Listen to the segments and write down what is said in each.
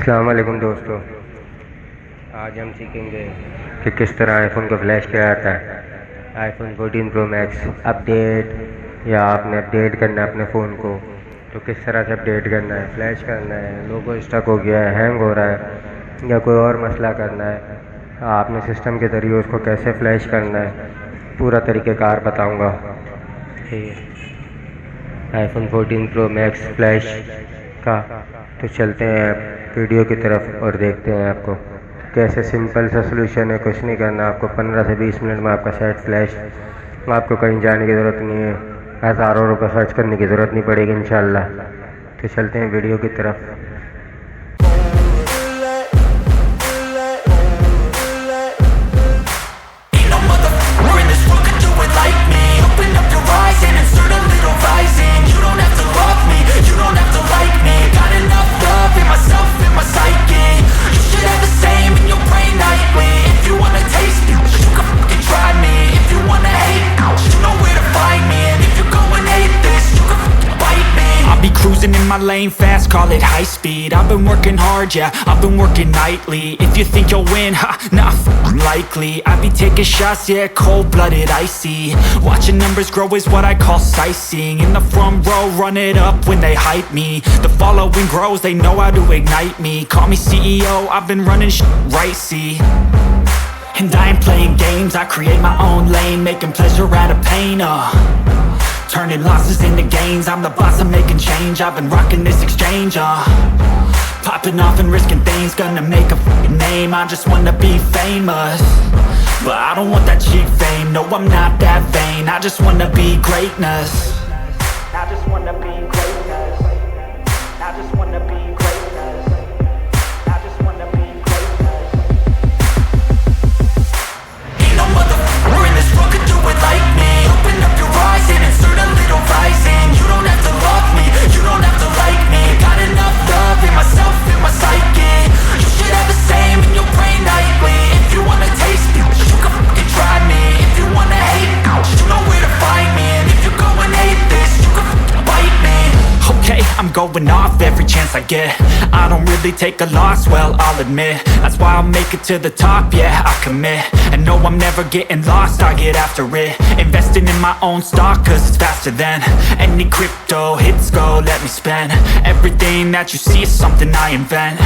अस्सलाम वालेकुम दोस्तों, आज हम सीखेंगे कि किस तरह आईफोन को फ्लैश किया जाता है। आईफोन 14 प्रो मैक्स अपडेट या आपने अपडेट करना है अपने फ़ोन को, तो किस तरह से अपडेट करना है, फ्लैश करना है, लोगो स्टक हो गया है, हैंग हो रहा है या कोई और मसला करना है, आपने सिस्टम के ज़रिए उसको कैसे फ्लैश करना है, पूरा तरीक़ेकार बताऊँगा। आईफोन 14 प्रो मैक्स फ्लैश का तो चलते हैं वीडियो की तरफ और देखते हैं आपको कैसे सिंपल सा सोल्यूशन है। कुछ नहीं करना, आपको 15 से 20 मिनट में आपका सेट फ्लैश, आपको कहीं जाने की ज़रूरत नहीं है, हज़ारों रुपये खर्च करने की ज़रूरत नहीं पड़ेगी इंशाल्लाह। तो चलते हैं वीडियो की तरफ। Cruising in my lane fast, call it high speed. I've been working hard, yeah, I've been working nightly. If you think you'll win, ha, not likely. I be taking shots, yeah, cold-blooded, icy. Watching numbers grow is what I call sightseeing. In the front row, run it up when they hype me. The following grows, they know how to ignite me. Call me CEO, I've been running right, see. And I ain't playing games, I create my own lane, making pleasure out of pain, turning losses into gains. I'm the boss, I'm making change. I've been rocking this exchange, popping off and risking things. Gonna make a f***ing name. I just wanna be famous, but I don't want that cheap fame. No, I'm not that vain. I just wanna be greatness. I just wanna be greatness. I just wanna be greatness. I just wanna be greatness. Ain't no motherfucker in this world could do it like me. Open up your eyes and insert a little rising. You don't have to love me, you don't have to like me. Got enough love in myself, in my psyche. You should have the same in your brain nightly. If you wanna taste me, you can fucking try me. If you wanna hate, you know where to find me. And if you go and hate this, you can fucking bite me. Okay, I'm going off every chance I get. I don't really take a loss, well, I'll admit. That's why I'll make it to the top, yeah, I commit. And no, I'm never getting lost, I get after it. Investing in my own stock, cause it's faster than any crypto hits go, let me spend. Everything that you see is something I invent,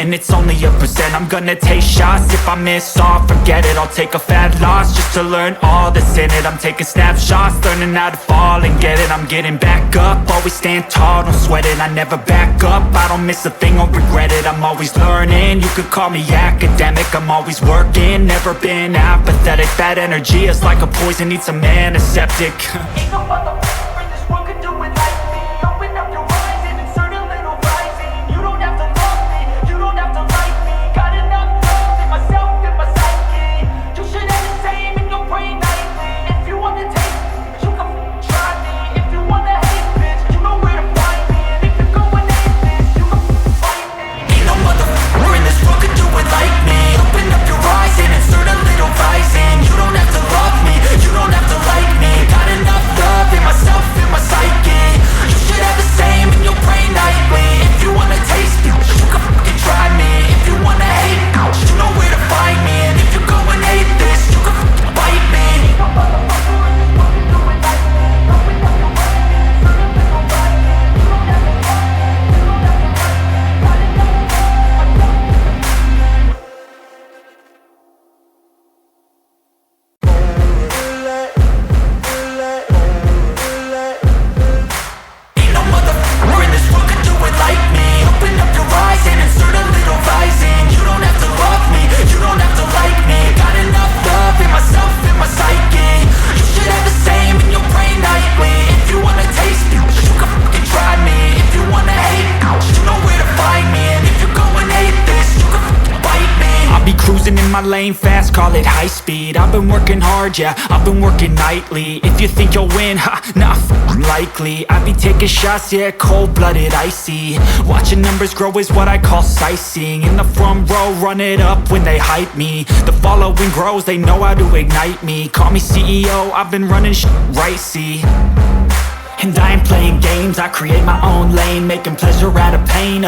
and it's only a percent. I'm gonna take shots, if I miss all, forget it. I'll take a fat loss just to learn all that's in it. I'm taking snapshots, learning how to fall and get it. I'm getting back up, always stand tall, don't sweat it. I never back up, I don't miss a thing or regret it. I'm always learning, you could call me academic. I'm always working, never been apathetic. Bad energy is like a poison, needs some antiseptic. Ain't no motherfucker in this world could do it like me. Open up your eyes and insert a little rising. You don't have to love me, you don't have to like me. Got enough love in myself, in my psyche. You should have the same in your brain nightly. If you wanna taste me, you can try me. If you wanna hate, bitch, you know where to find me. And if you go and hate this, you can fight me. Ain't no motherfucker in this world could do it like me. Open up your eyes and insert a little rising. You don't have to love me, you don't have to like me. Got enough love in myself, in my psyche. You should have the same in your brain nightly. If you wanna taste me, you can fucking try me. If you wanna hate, you know where to find me. And if you go and hate this, you can fucking bite me. Ain't no motherfucker in this world can do it like me. Open up your eyes and insert a little rising. You don't have to love me, you don't have to like me. Got enough love in myself. Ain't no motherfucker in this world could do it like me. Open up your eyes and insert a little rising. You don't have to love me, you don't have to like me. Got enough love in myself, in my psyche. You should have the same in your brain nightly. If you wanna taste me, you can fucking try me. If you wanna hate, you know where to find me. And if you go and hate this, you can fucking bite me. I'll be cruising in my lane fast, call it high speed. I've been working hard, yeah, I've been working nightly. If you think you'll win, ha, not likely. I be taking shots, yeah, cold-blooded, icy. Watching numbers grow is what I call sightseeing. In the front row, run it up when they hype me. The following grows, they know how to ignite me. Call me CEO, I've been running right, see. And I ain't playing games, I create my own lane, making pleasure out of pain,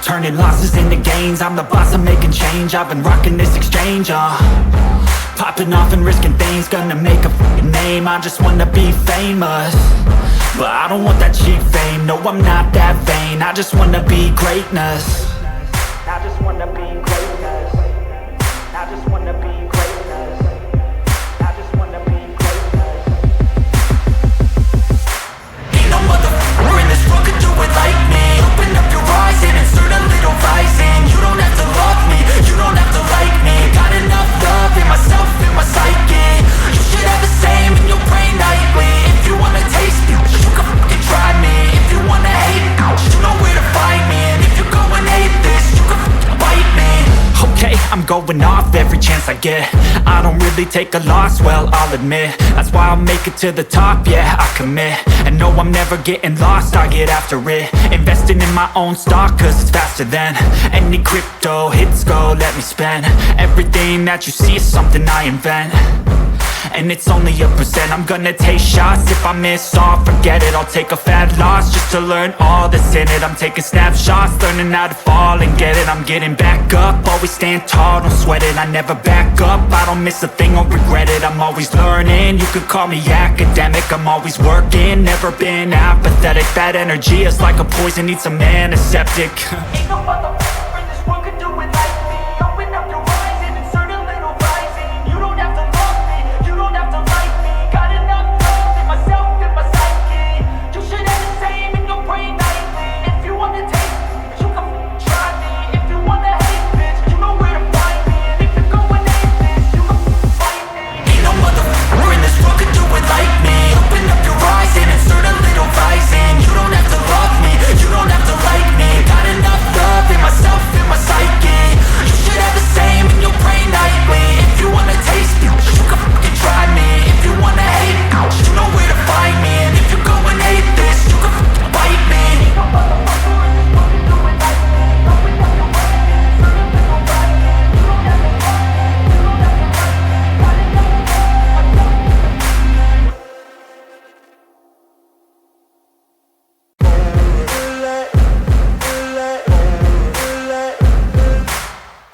Turning losses into gains, I'm the boss, I'm making change. I've been rocking this exchange, popping off and risking things, gonna make a f***ing name. I just wanna be famous, but I don't want that cheap fame. No, I'm not that vain, I just wanna be greatness. I just wanna be greatness. I just wanna be greatness. I just wanna be greatness. Ain't no motherfucker in this world could do it like me. Open up your eyes and insert a little vice in. You don't have to love me, you don't have to like me. Got enough love in myself, in my psyche. You should have the same in your brain nightly. If you wanna taste me, you can fucking try me. If you wanna hate me, you know where to find me. And if you're going hate this, you can fucking bite me. Okay, I'm going off every chance I get. I don't really take a loss, well, I'll admit. That's why I'll make it to the top, yeah, I commit. And no, I'm never getting lost, I get after it. Investing in my own stock, cause it's faster than any crypto hits go, let me spend. Everything that you see is something I invent, and it's only a percent. I'm gonna take shots, if I miss all, forget it. I'll take a fat loss just to learn all that's in it. I'm taking snapshots, learning how to fall and get it. I'm getting back up, always stand tall, don't sweat it. I never back up, I don't miss a thing or regret it. I'm always learning, you could call me academic. I'm always working, never been apathetic. That energy is like a poison, needs some antiseptic. Ain't no motherfucker in this world could do it like me. Open up your eyes and insert a little vice in. You don't have to love me, you don't have to like me. Got enough love in myself, in my psyche. You should have the same in your brain nightly. If you wanna taste me, you can try me. If you wanna hate bitch, you know where to find me. And if you're going hate this, you can fight me. Ain't no motherfucker in this world could do it like me. Open up your eyes and insert a little vice in. You don't have to love me, you don't have to like me. Got enough love in myself, in my psyche. You should have the same in your brain nightly. If you wanna taste me, you can fucking try me. If you wanna hate me, you know where to find me. And if you're going hate this, you can fucking bite me. Ain't no motherfucker in this world can do it like me. Open up your eyes and insert a little vice in. You don't have to love me, you don't have to like me. Got enough love in myself.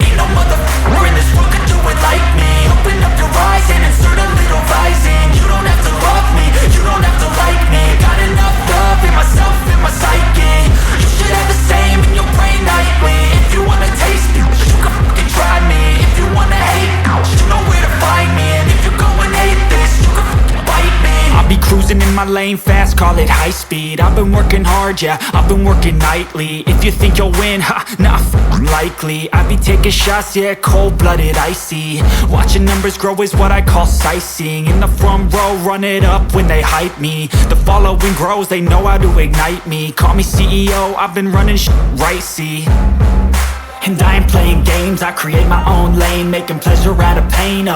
Ain't no motherfucker in this world could do it like me. Open up your eyes and insert a little vice in. You don't have to love me, you don't have to like me. Got enough love in myself, in my psyche. You should have the same in your brain nightly. If you wanna taste me, you can fucking try me. If you wanna hate me, you know where to find me. And if you're going hate this, you can fucking bite me. I'll be cruising in my lane fast, call it high speed. I've been working hard, yeah, I've been working nightly. If you think you'll win, ha, nah, likely. I be taking shots, yeah, cold-blooded, icy. Watching numbers grow is what I call sightseeing. In the front row, run it up when they hype me. The following grows, they know how to ignite me. Call me CEO, I've been running shit right, see. And I ain't playing games, I create my own lane. Making pleasure out of pain,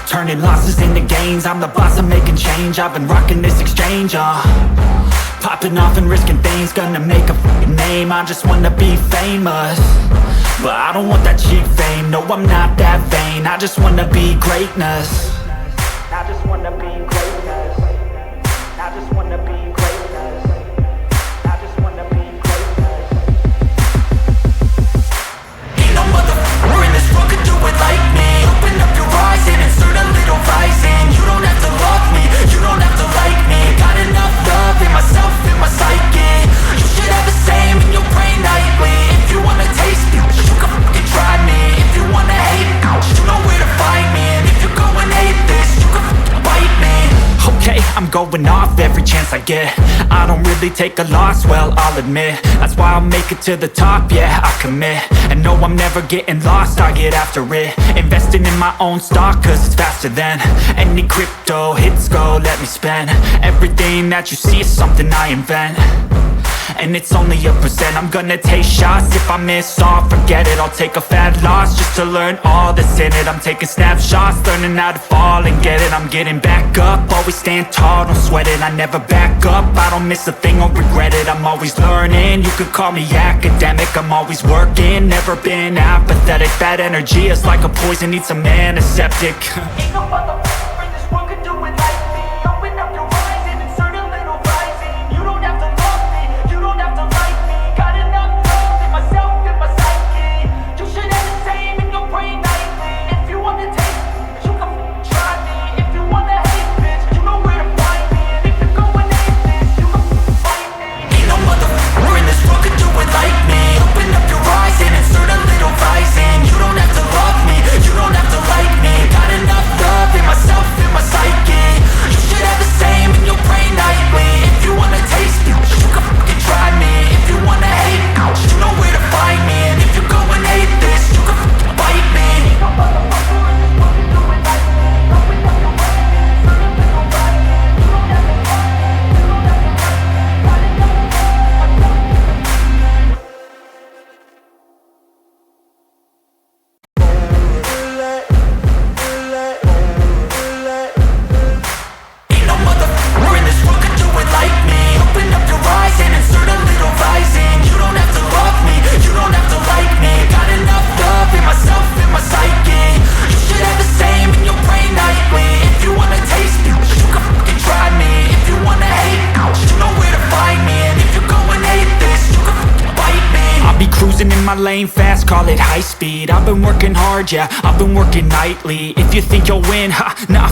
turning losses into gains. I'm the boss, I'm making change. I've been rocking this exchange, popping off and risking things, gonna make a f***ing name. I just wanna be famous, but I don't want that cheap fame. No, I'm not that vain, I just wanna be greatness. I just wanna be greatness. I just wanna be greatness. I just wanna be greatness. Ain't no motherfucker in this world could do it like me. Open up your eyes and insert a little vice in. You don't have to love me, you don't have to like me. Got enough love in myself, in my psyche. You should have the same in your brain nightly. If you wanna taste me, you can fucking try me. If you wanna hate me, you know where to find me. And if you're going hate this, you can fucking bite me. Okay, I'm going off every chance I get. I don't really take a loss, well, I'll admit. That's why I'll make it to the top, yeah, I commit. And no, I'm never getting lost, I get after it. Investing in my own stock, cause it's faster than any crypto hits go, let me spend. Everything that you see is something I invent, and it's only a percent. I'm gonna take shots, if I miss all, forget it. I'll take a fat loss just to learn all that's in it. I'm taking snapshots, learning how to fall and get it. I'm getting back up, always stand tall, don't sweat it. I never back up, I don't miss a thing or regret it. I'm always learning, you could call me academic. I'm always working, never been apathetic. That energy is like a poison, needs some antiseptic. Ain't no motherfucker in this world could do it like me. Open up your eyes and insert a little vice in. You don't have to love me, you don't have to like me. Got enough love in my my lane fast, call it high speed. I've been working hard, yeah, I've been working nightly. If you think you'll win, ha, not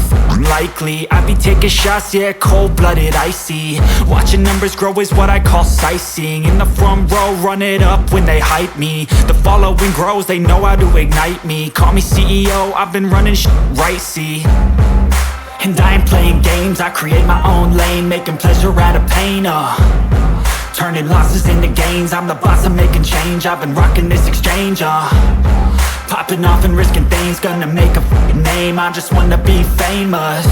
likely. I be taking shots, yeah, cold-blooded, icy. Watching numbers grow is what I call sightseeing. In the front row, run it up when they hype me. The following grows, they know how to ignite me. Call me CEO, I've been running right, see. And I ain't playing games, I create my own lane, making pleasure out of pain, turning losses into gains. I'm the boss, I'm making change. I've been rocking this exchange, popping off and risking things. Gonna make a fucking name, I just wanna be famous.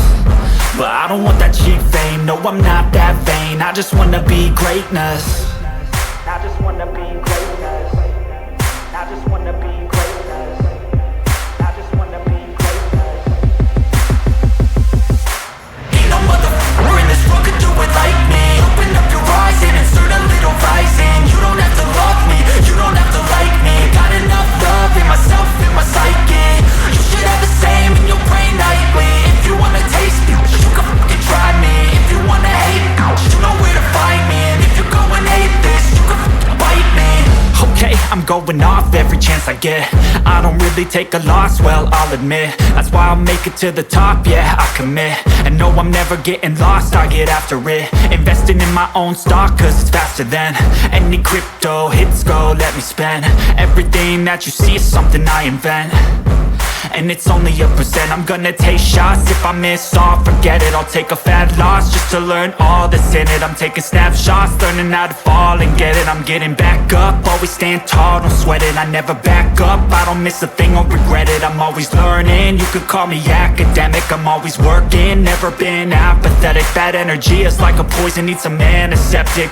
But I don't want that cheap fame, no, I'm not that vain. I just wanna be greatness. I just wanna be greatness. I just wanna be greatness. I just wanna be greatness. Ain't no motherfucker in this world could do it like me. Open up your eyes and insert a little rising. You don't have to love me, you don't have to like me. Got enough love in myself, in my psyche. You should have the same in your brain nightly. If you wanna taste me, you can fucking try me. If you wanna hate me, you know where to find me. And if you go and hate this, you can fucking bite me. Okay, I'm going off every chance I get. I don't really take a loss, well, I'll admit. That's why I'll make it to the top, yeah, I commit. And no, I'm never getting lost, I get after it. Investing in my own stock, cause it's faster than any crypto hits go, let me spend. Everything that you see is something I invent. And it's only a percent. I'm gonna take shots. If I miss all, forget it. I'll take a fat loss just to learn all that's in it. I'm taking snapshots, learning how to fall and get it. I'm getting back up, always stand tall, don't sweat it. I never back up, I don't miss a thing or regret it. I'm always learning, you could call me academic. I'm always working, never been apathetic. That energy is like a poison, needs some antiseptic.